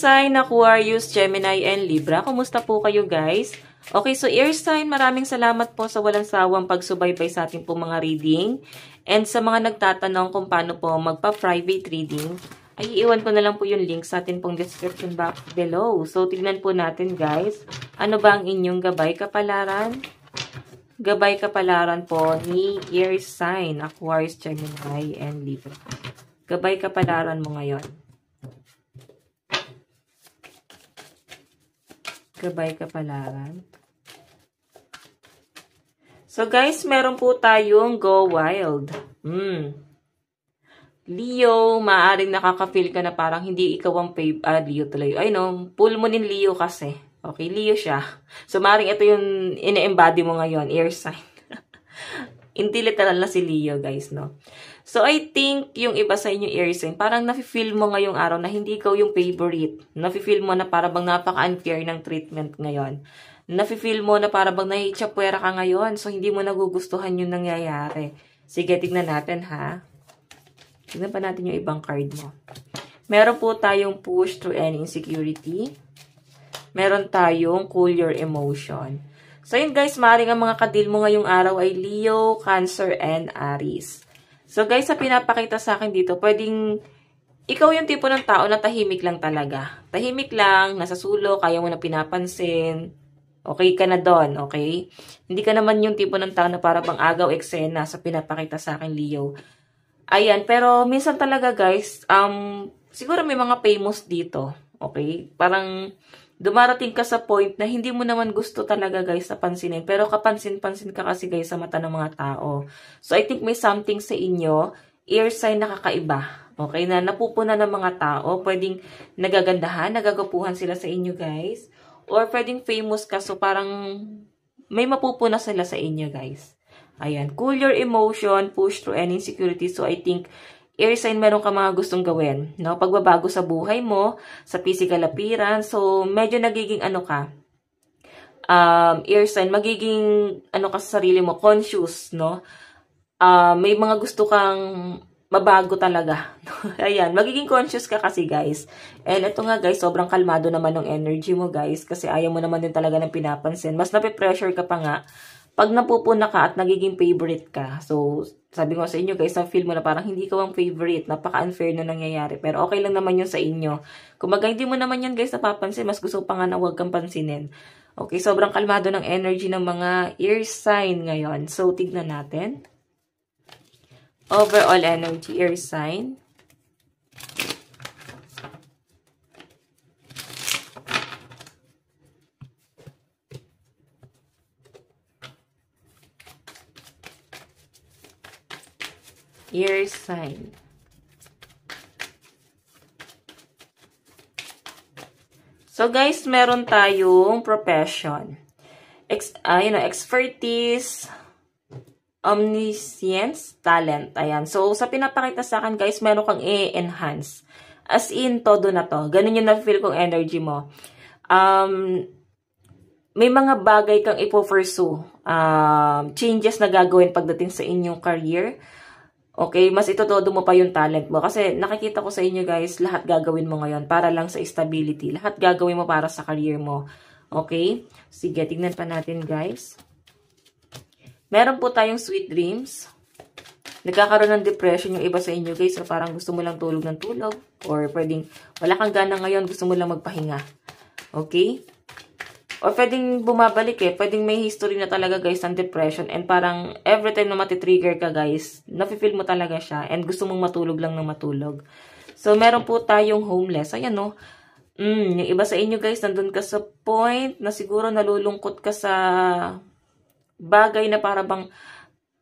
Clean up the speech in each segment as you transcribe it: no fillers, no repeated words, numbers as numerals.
sign, Aquarius, Gemini, and Libra. Kumusta po kayo guys? Okay, so air sign, maraming salamat po sa walang sawang pagsubaybay sa ating po mga reading. And sa mga nagtatanong kung paano po magpa-private reading, ay iiwan ko na lang po yung link sa ating pong description box below. So, tignan po natin guys, ano ba ang inyong gabay kapalaran? Gabay kapalaran po ni air sign, Aquarius, Gemini, and Libra. Gabay kapalaran mo ngayon. Gabay kapalaran. So guys, meron po tayong Go Wild. Leo, maaaring nakaka-feel ka na parang hindi ikaw ang Leo tuloy. Ay no, pull mo din Leo kasi. Okay, Leo siya. So maaaring ito yung ine-embody mo ngayon, air sign. Hindi literal na si Leo guys, no? So, I think yung iba sa inyo air sign, parang nafe-feel mo ngayong araw na hindi ikaw yung favorite. Nafe-feel mo na para bang napaka-unfair ng treatment ngayon. Nafe-feel mo na para bang nahichapwera ka ngayon. So, hindi mo nagugustuhan yung nangyayari. Sige, tignan natin ha. Tignan pa natin yung ibang card mo. Meron po tayong push through any insecurity. Meron tayong cool your emotion. So, yun guys, maaaring ang mga kadil mo ngayong araw ay Leo, Cancer, and Aries. So guys, sa pinapakita sa akin dito, pwedeng ikaw yung tipo ng tao na tahimik lang talaga. Tahimik lang, nasa sulok, kaya mo na pinapansin. Okay ka na doon, okay? Hindi ka naman yung tipo ng tao na para bang agaw eksena sa pinapakita sa akin, Leo. Ayan, pero minsan talaga guys, siguro may mga famous dito, okay? Parang dumarating ka sa point na hindi mo naman gusto talaga guys na pansinin. Pero kapansin-pansin ka kasi guys sa mata ng mga tao. So I think may something sa inyo, air sign na kakaiba. Okay, na napupuna ng mga tao. Pwedeng nagagandahan, nagagapuhan sila sa inyo guys. Or pwedeng famous ka, so parang may mapupuna sila sa inyo guys. Ayan, cool your emotion, push through any insecurity. So I think air sign, meron ka mga gustong gawin, no? Pagbabago sa buhay mo, sa physical appearance. So, medyo nagiging ano ka, air sign, magiging ano ka sa sarili mo, conscious, no? May mga gusto kang mabago talaga. Ayan, magiging conscious ka kasi guys. And ito nga guys, sobrang kalmado naman ng energy mo guys, kasi ayaw mo naman din talaga ng pinapansin. Mas nape-pressure ka pa nga pag napupuna ka at nagiging favorite ka. So, sabi ko sa inyo guys, sa feel mo na parang hindi ka ang favorite, napaka-unfair na nangyayari. Pero okay lang naman yun sa inyo. Kung baga hindi mo naman yan guys napapansin, mas gusto pa nga na huwag kang pansinin. Okay, sobrang kalmado ng energy ng mga air sign ngayon. So, tignan natin. Overall energy, air sign. Air sign. So guys, meron tayong profession. Expertise, omniscience, talent. Ayan. So sa pinapakita sa akin guys, meron kang i-enhance. As in, todo na to. Ganun yung na-feel kong energy mo. May mga bagay kang ipo-pursue. Changes na gagawin pagdating sa inyong career. Okay, mas itotodo mo pa yung talent mo. Kasi nakikita ko sa inyo guys, lahat gagawin mo ngayon para lang sa stability. Lahat gagawin mo para sa career mo. Okay? Sige, tignan pa natin guys. Meron po tayong sweet dreams. Nagkakaroon ng depression yung iba sa inyo guys. So parang gusto mo lang tulog ng tulog. Or pwedeng wala kang gana ngayon, gusto mo lang magpahinga. Okay? Or pwedeng bumabalik pwedeng may history na talaga guys ng depression and parang every time na matitrigger ka guys, nafe-feel mo talaga siya and gusto mong matulog lang ng matulog. So, meron po tayong homeless. Ayan no, yung iba sa inyo guys, nandun ka sa point na siguro nalulungkot ka sa bagay na para bang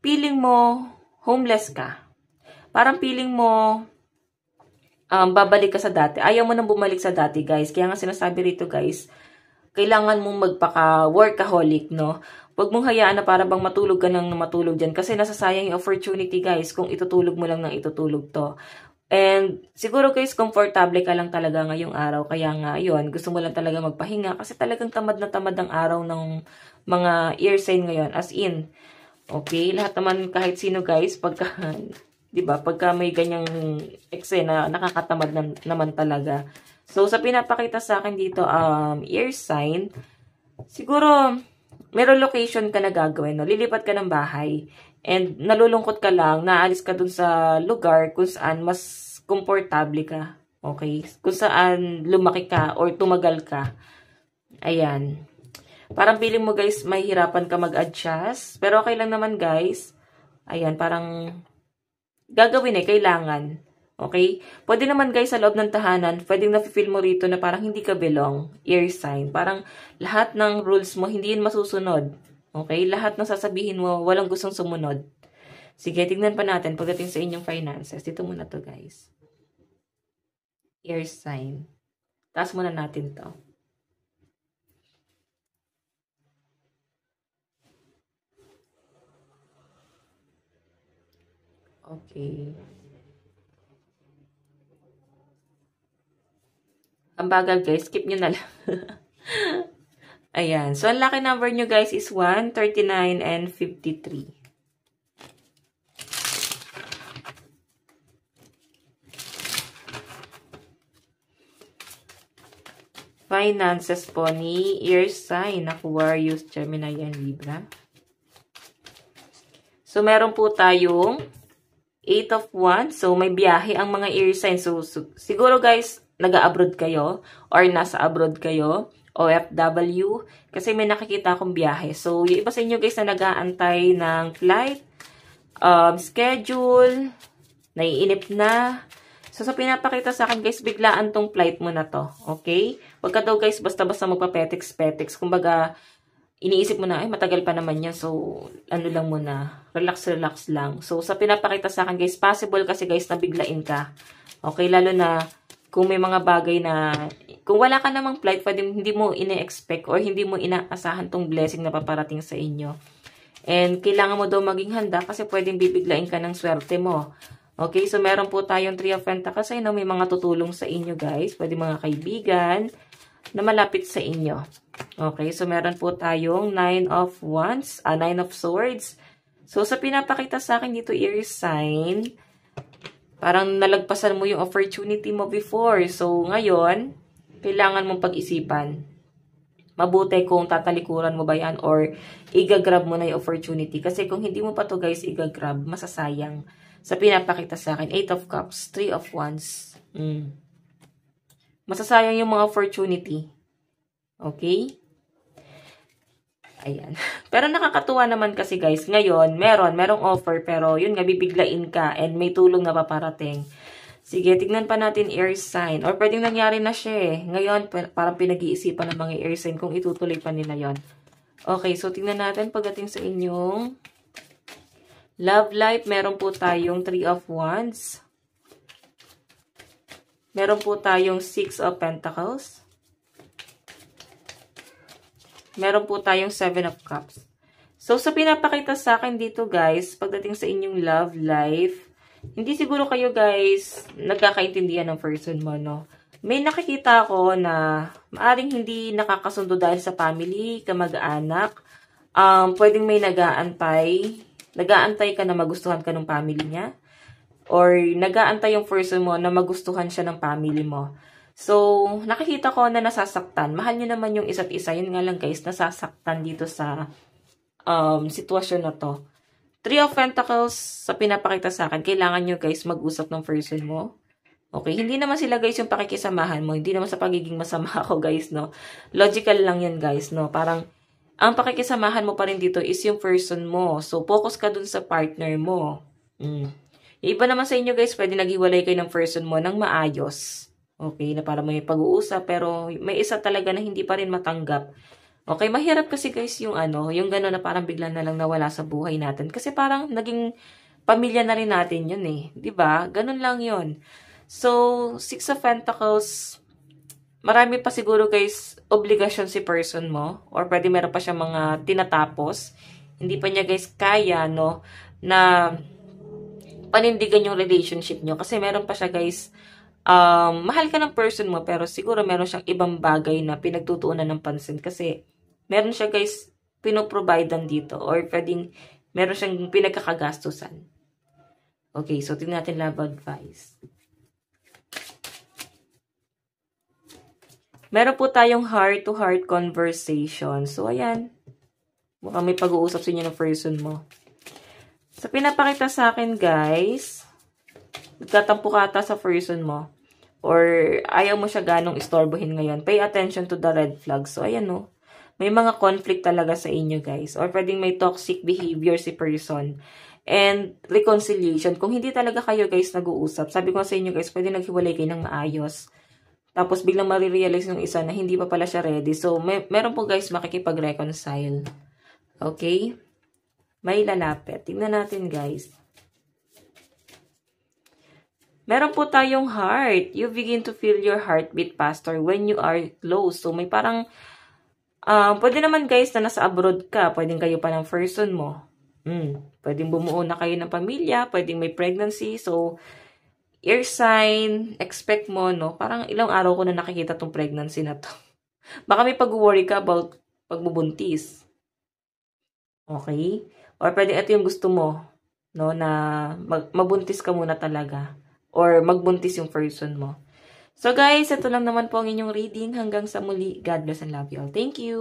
feeling mo homeless ka. Parang feeling mo babalik ka sa dati. Ayaw mo nang bumalik sa dati guys. Kaya nga sinasabi rito guys, kailangan mong magpaka-workaholic, no? Huwag mong hayaan na para bang matulog ka nang matulog dyan. Kasi nasasayang yung opportunity, guys, kung itutulog mo lang ng itutulog to. And siguro, guys, komportable ka lang talaga ngayong araw. Kaya nga, yun, gusto mo lang talaga magpahinga. Kasi talagang tamad na tamad ang araw ng mga air sign ngayon. As in, okay? Lahat naman, kahit sino, guys, pagka, di ba, pagka may ganyang eksena, nakakatamad naman talaga. So, sa pinapakita sa akin dito, air sign, siguro, meron location ka na gagawin, no? Lilipat ka ng bahay, and nalulungkot ka lang, naalis ka dun sa lugar kung saan mas komportable ka. Okay? Kung saan lumaki ka or tumagal ka. Ayan. Parang feeling mo guys, may hirapan ka mag-adjust. Pero okay lang naman guys. Ayan, parang gagawin kailangan. Okay? Pwede naman guys sa loob ng tahanan, pwedeng nafe-feel mo rito na parang hindi ka belong. Air sign. Parang lahat ng rules mo, hindi yun masusunod. Okay? Lahat ng sasabihin mo, walang gustong sumunod. Sige, tignan pa natin pagdating sa inyong finances. Dito muna to guys. Air sign. Taas muna natin to. Okay. Ang bagal guys, skip nyo na lang. Ayan. So, ang lucky number nyo guys is 1, 39, and 53. Finances po ni air sign, Aquarius, Gemini, and Libra. So, meron po tayong 8 of Wands. So, may biyahe ang mga air sign. So siguro guys, nag-abroad kayo or nasa abroad kayo, OFW, kasi may nakikita akong biyahe. So, yung iba sa inyo guys na nag-aantay ng flight, schedule, naiinip na. So, sa pinapakita sa akin guys, biglaan tong flight mo na to. Okay? Huwag ka daw guys, basta-basta magpa-petex-petex. Kumbaga, iniisip mo na, ay matagal pa naman yan. So, ano lang muna, relax-relax lang. So, sa pinapakita sa akin guys, possible kasi guys na biglain ka. Okay? Lalo na, kung may mga bagay na, kung wala ka namang flight, pwede hindi mo ine-expect or hindi mo inaasahan tong blessing na paparating sa inyo. And kailangan mo daw maging handa kasi pwedeng bibiglain ka ng swerte mo. Okay, so meron po tayong 3 of Pentacles. Kasi may mga tutulong sa inyo guys. Pwede mga kaibigan na malapit sa inyo. Okay, so meron po tayong 9 of Wands, 9 of Swords. So sa pinapakita sa akin dito, air sign, parang nalagpasan mo yung opportunity mo before. So, ngayon, kailangan mong pag-isipan. Mabuti kung tatalikuran mo ba yan or igagrab mo na yung opportunity. Kasi kung hindi mo pa to guys igagrab, masasayang. Sa pinapakita sa akin, 8 of Cups, 3 of Wands. Masasayang yung mga opportunity. Okay? Ayan. Pero nakakatuwa naman kasi guys, ngayon, merong offer, pero yun nga, bibiglain ka and may tulong na paparating. Sige, tignan pa natin air sign. Or pwedeng nangyari na siya eh. Ngayon, parang pinag-iisipan ng mga air sign kung itutuloy pa nila yon. Okay, so tignan natin pagdating sa inyong love life. Meron po tayong 3 of Wands. Meron po tayong 6 of Pentacles. Meron po tayong 7 of Cups. So, sa pinapakita sa akin dito, guys, pagdating sa inyong love life, hindi siguro kayo, guys, nagkakaintindihan ng person mo, no? May nakikita ako na maaring hindi nakakasundo dahil sa family, kamag-anak. Pwedeng may nag-aantay. Nag-aantay ka na magustuhan ka ng family niya. Or nag-aantay yung person mo na magustuhan siya ng family mo. So, nakikita ko na nasasaktan. Mahal nyo naman yung isa't isa. Yun nga lang guys, nasasaktan dito sa sitwasyon na to. 3 of Pentacles, sa pinapakita sa akin, kailangan nyo guys mag-usap ng person mo. Okay, hindi naman sila guys yung pakikisamahan mo. Hindi naman sa pagiging masama ako guys, no. Logical lang yan guys, no. Parang, ang pakikisamahan mo pa rin dito is yung person mo. So, focus ka dun sa partner mo. Yung iba naman sa inyo guys, pwede naghiwalay kayo ng person mo ng maayos. Okay, na para may pag-uusap, pero may isa talaga na hindi pa rin matanggap. Okay, mahirap kasi guys yung yung gano'n na parang bigla na lang nawala sa buhay natin. Kasi parang naging pamilya na rin natin yun eh. 'Di ba? Ganun lang yun. So, 6 of Pentacles, marami pa siguro guys, obligasyon si person mo. Or pwede meron pa siya mga tinatapos. Hindi pa niya guys kaya, no, na panindigan yung relationship nyo. Kasi meron pa siya guys, mahal ka ng person mo, pero siguro meron siyang ibang bagay na pinagtutuunan ng pansin. Kasi, meron siya guys, pinoprovidean dito. Or pwedeng, meron siyang pinagkakagastusan. Okay, so tingnan natin love advice. Meron po tayong heart-to-heart conversation. So, ayan. Mukhang may pag-uusap sa inyo ng person mo. So, pinapakita sa akin, guys, nagtatampo ka ata sa person mo. Or, ayaw mo siya ganong istorbohin ngayon. Pay attention to the red flag. So, ayan, no. May mga conflict talaga sa inyo, guys. Or, pwedeng may toxic behavior si person. And reconciliation. Kung hindi talaga kayo guys nag-uusap, sabi ko sa inyo guys, pwede naghiwalay kayo ng maayos. Tapos biglang marirealize ng isa na hindi pa pala siya ready. So, meron po guys makikipag-reconcile. Okay? May lalapit. Tingnan natin guys. Meron po tayong heart. You begin to feel your heartbeat faster when you are close. So, may parang, pwede naman guys na nasa abroad ka. Pwedeng kayo pa ng person mo. Pwedeng bumuo na kayo ng pamilya, pwedeng may pregnancy. So, air sign, expect mo, no? Parang ilang araw ko na nakikita tong pregnancy na to. Baka may pag-worry ka about pagbubuntis. Okay? Or pwedeng ito yung gusto mo, no? Na mabuntis ka muna talaga. Or magbuntis yung person mo. So guys, ito lang naman po ang inyong reading. Hanggang sa muli, God bless and love you all. Thank you!